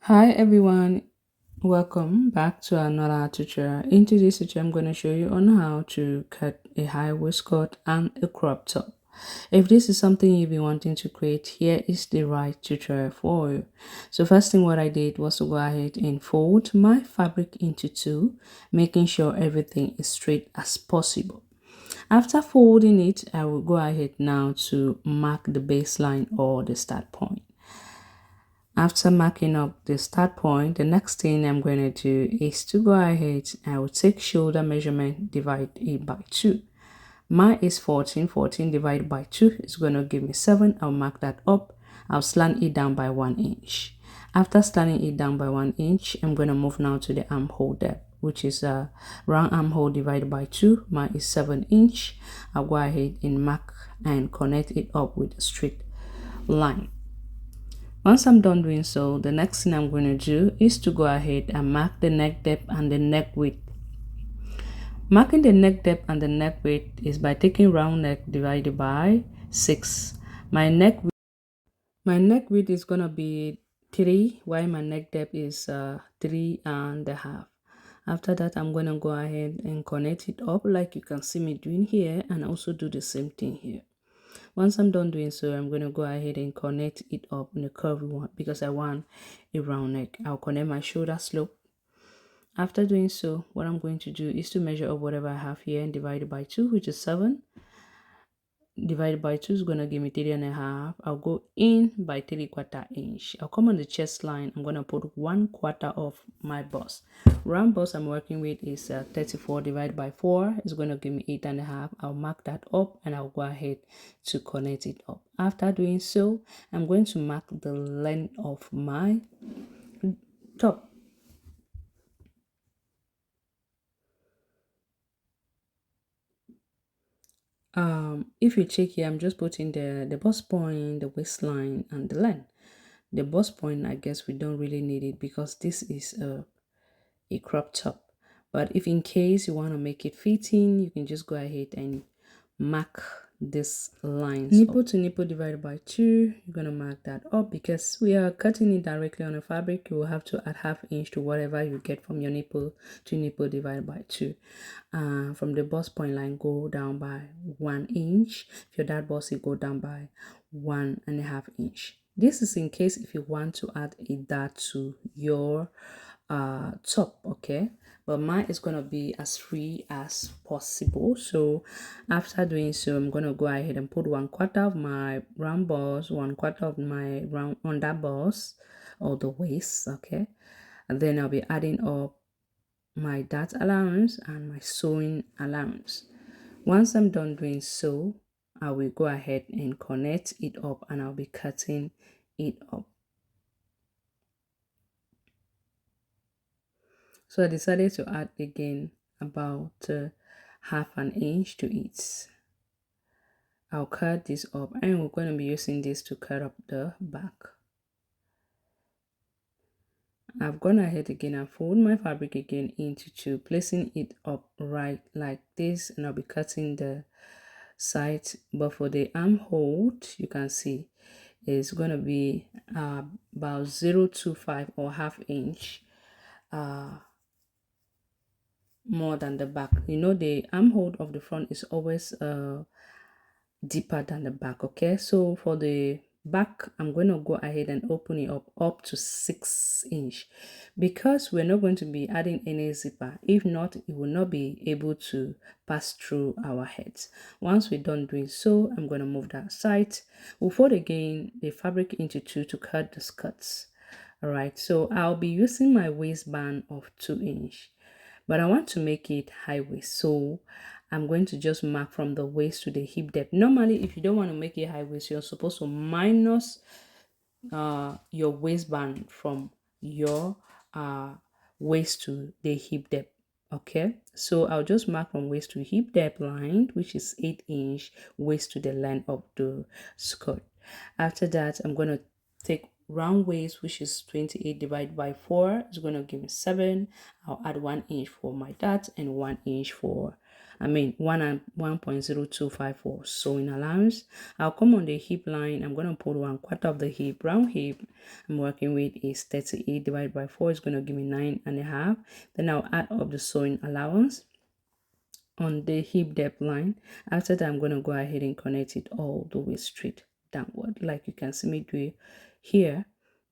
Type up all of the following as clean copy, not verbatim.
Hi everyone, welcome back to another tutorial. In today's tutorial, I'm going to show you on how to cut a high waistcoat and a crop top. If this is something you've been wanting to create, here is the right tutorial for you. So first thing what I did was to go ahead and fold my fabric into two, making sure everything is straight as possible. After folding it, I will go ahead now to mark the baseline or the start point. After marking up the start point, the next thing I'm going to do is to go ahead. I will take shoulder measurement, divide it by 2. Mine is 14. 14 divided by 2 is going to give me 7. I'll mark that up. I'll slant it down by 1 inch. After slanting it down by 1 inch, I'm going to move now to the armhole depth, which is a round armhole divided by 2. Mine is 7 inch. I'll go ahead and mark and connect it up with a straight line. Once I'm done doing so, the next thing I'm going to do is to go ahead and mark the neck depth and the neck width. Marking the neck depth and the neck width is by taking round neck divided by 6. My neck width is going to be 3, while my neck depth is 3.5. After that, I'm going to go ahead and connect it up like you can see me doing here, and also do the same thing here. Once I'm done doing so, I'm going to go ahead and connect it up in a curvy one because I want a round neck. I'll connect my shoulder slope. After doing so, what I'm going to do is to measure up whatever I have here and divide it by 2, which is 7. Divided by 2 is going to give me 3.5. I'll go in by 3/4 inch. I'll come on the chest line. I'm going to put 1/4 of my bust. Round bust I'm working with is 34 divided by 4 is going to give me 8.5. I'll mark that up and I'll go ahead to connect it up. After doing so, I'm going to mark the length of my top. If you check here, I'm just putting the bust point, the waistline, and the length. The bust point, I guess we don't really need it because this is a crop top. But if in case you want to make it fitting, you can just go ahead and mark this lines. Nipple to nipple divided by 2, you're going to mark that up because we are cutting it directly on the fabric. You will have to add ½ inch to whatever you get from your nipple to nipple divided by 2. From the bust point line, go down by 1 inch. If your dad bust, it go down by 1.5 inch. This is in case if you want to add a dart to your top, okay, but mine is going to be as free as possible. So after doing so, I'm going to go ahead and put 1/4 of my round bust, 1/4 of my round under bust or the waist, okay, and then I'll be adding up my dart allowance and my sewing allowance. Once I'm done doing so, I will go ahead and connect it up and I'll be cutting it up. So I decided to add again about ½ inch to it. I'll cut this up and we're going to be using this to cut up the back. I've gone ahead again and fold my fabric again into 2, placing it up right like this, and I'll be cutting the side. But for the armhole, you can see it's going to be about 0.25 or ½ inch more than the back. You know, the armhole of the front is always deeper than the back, okay? So for the back, I'm going to go ahead and open it up to 6 inch because we're not going to be adding any zipper. If not, it will not be able to pass through our heads. Once we're done doing so, I'm going to move that aside. We'll fold again the fabric into 2 to cut the skirts. All right, so I'll be using my waistband of 2 inch, but I want to make it high waist, so I'm going to just mark from the waist to the hip depth. Normally, if you don't want to make it high waist, you're supposed to minus your waistband from your waist to the hip depth. Okay, so I'll just mark from waist to hip depth line, which is 8 inch, waist to the length of the skirt. After that, I'm going to take round waist, which is 28 divided by 4 is going to give me 7. I'll add 1 inch for my dart and 1 inch for I mean 1 and 1.0254 sewing allowance. I'll come on the hip line. I'm going to put 1/4 of the hip. Round hip I'm working with is 38 divided by 4 is going to give me 9.5. Then I'll add up the sewing allowance on the hip depth line. After that, I'm going to go ahead and connect it all the way straight downward, like you can see me do here.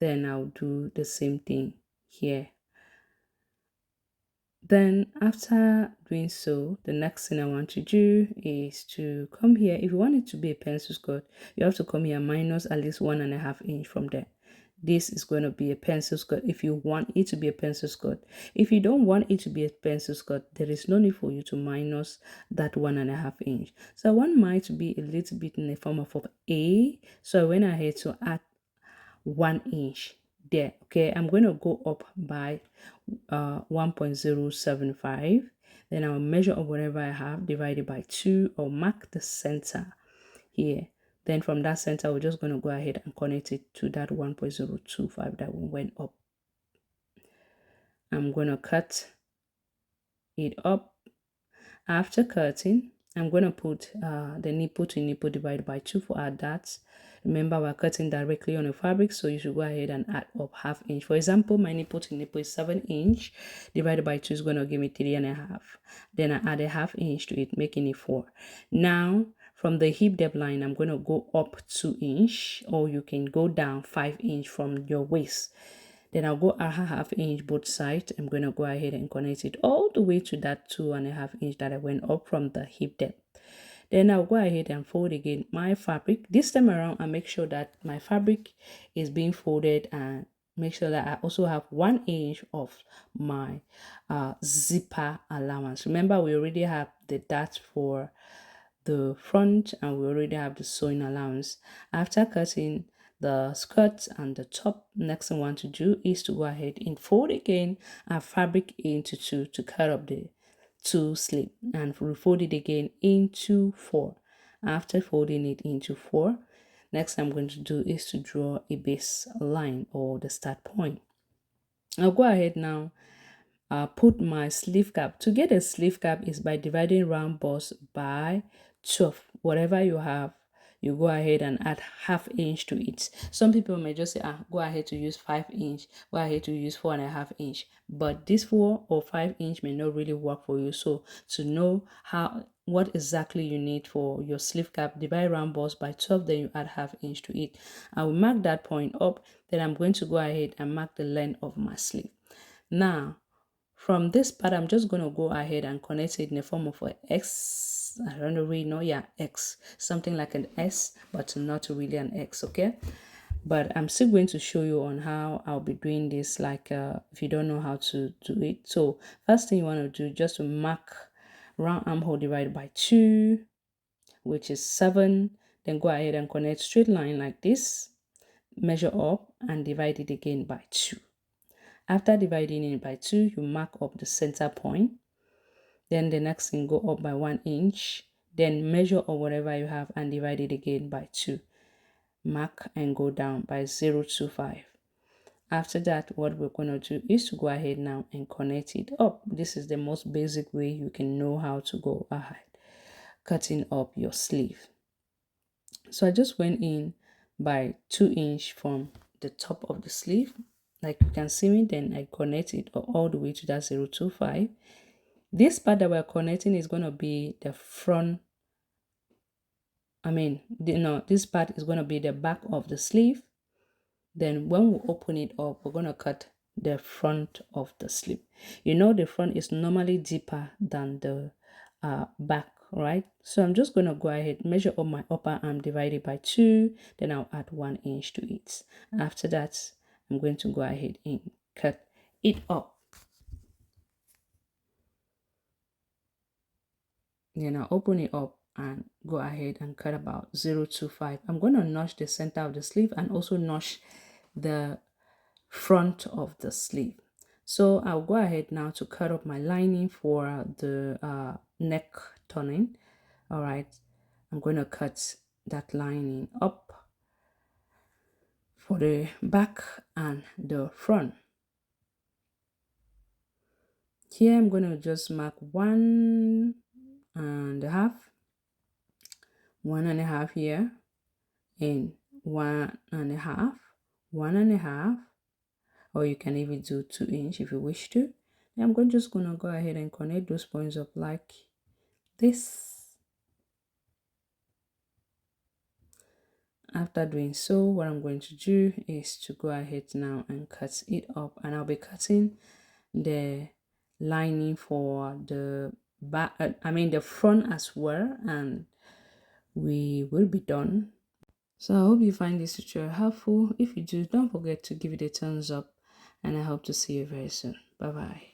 Then I'll do the same thing here. Then after doing so, the next thing I want to do is to come here. If you want it to be a pencil skirt, you have to come here minus at least 1.5 inch from there. This is going to be a pencil skirt if you want it to be a pencil skirt. If you don't want it to be a pencil skirt, there is no need for you to minus that 1.5 inch. So I want mine to be a little bit in the form of A. So I went ahead to add 1 inch there. Okay, I'm going to go up by 1.075. Then I'll measure up whatever I have divided by 2 or mark the center here. Then from that center, we're just going to go ahead and connect it to that 1.025 that we went up. I'm going to cut it up. After cutting, I'm going to put the nipple to nipple divided by 2 for our darts. Remember, we're cutting directly on the fabric, so you should go ahead and add up 1/2 inch. For example, my nipple to nipple is 7 inch divided by 2 is going to give me 3.5. Then I add a 1/2 inch to it, making it 4. Now, from the hip depth line, I'm going to go up 2 inch, or you can go down 5 inch from your waist. Then I'll go a 1/2 inch both sides. I'm going to go ahead and connect it all the way to that 2.5 inch that I went up from the hip depth. Then I'll go ahead and fold again my fabric. This time around, I make sure that my fabric is being folded and make sure that I also have 1 inch of my zipper allowance. Remember, we already have the dart for the front and we already have the sewing allowance. After cutting the skirt and the top, next thing I want to do is to go ahead and fold again our fabric into 2 to cut up the 2 slip and refold it again into 4. After folding it into 4, next I'm going to do is to draw a base line or the start point. I'll go ahead now put my sleeve cap. To get a sleeve cap is by dividing round bust by 12. Whatever you have, you go ahead and add 1/2 inch to it. Some people may just say, go ahead to use 5 inch, go ahead to use 4.5 inch. But this 4 or 5 inch may not really work for you. So to know what exactly you need for your sleeve cap, divide round bust by 12, then you add 1/2 inch to it. I will mark that point up. Then I'm going to go ahead and mark the length of my sleeve. Now, from this part, I'm just going to go ahead and connect it in the form of an X. I don't really know. Yeah, X. Something like an S, but not really an X, okay? But I'm still going to show you on how I'll be doing this, like if you don't know how to do it. So first thing you want to do, just to mark round armhole divided by 2, which is 7. Then go ahead and connect straight line like this. Measure up and divide it again by 2. After dividing it by 2, you mark up the center point. Then the next thing, go up by 1 inch. Then measure or whatever you have and divide it again by 2. Mark and go down by 0.25. After that, what we're going to do is to go ahead now and connect it up. This is the most basic way you can know how to go ahead cutting up your sleeve. So I just went in by 2 inch from the top of the sleeve. Like you can see me, then I connect it all the way to that 0.25. This part that we're connecting is going to be the front. This part is going to be the back of the sleeve. Then when we open it up, we're going to cut the front of the sleeve. You know, the front is normally deeper than the back, right? So I'm just going to go ahead, measure up my upper arm divided by 2. Then I'll add 1 inch to it. After that, I'm going to go ahead and cut it up. Then I'll open it up and go ahead and cut about 0.25. I'm going to notch the center of the sleeve and also notch the front of the sleeve. So I'll go ahead now to cut up my lining for the neck turning. All right, I'm going to cut that lining up for the back and the front. Here I'm going to just mark 1 and a half, 1.5 here, and 1.5, 1.5, or you can even do 2 inch if you wish to. And I'm just gonna go ahead and connect those points up like this. After doing so, what I'm going to do is to go ahead now and cut it up, and I'll be cutting the lining for the back, the front as well, and we will be done. So I hope you find this tutorial helpful. If you do, don't forget to give it a thumbs up, and I hope to see you very soon. Bye bye.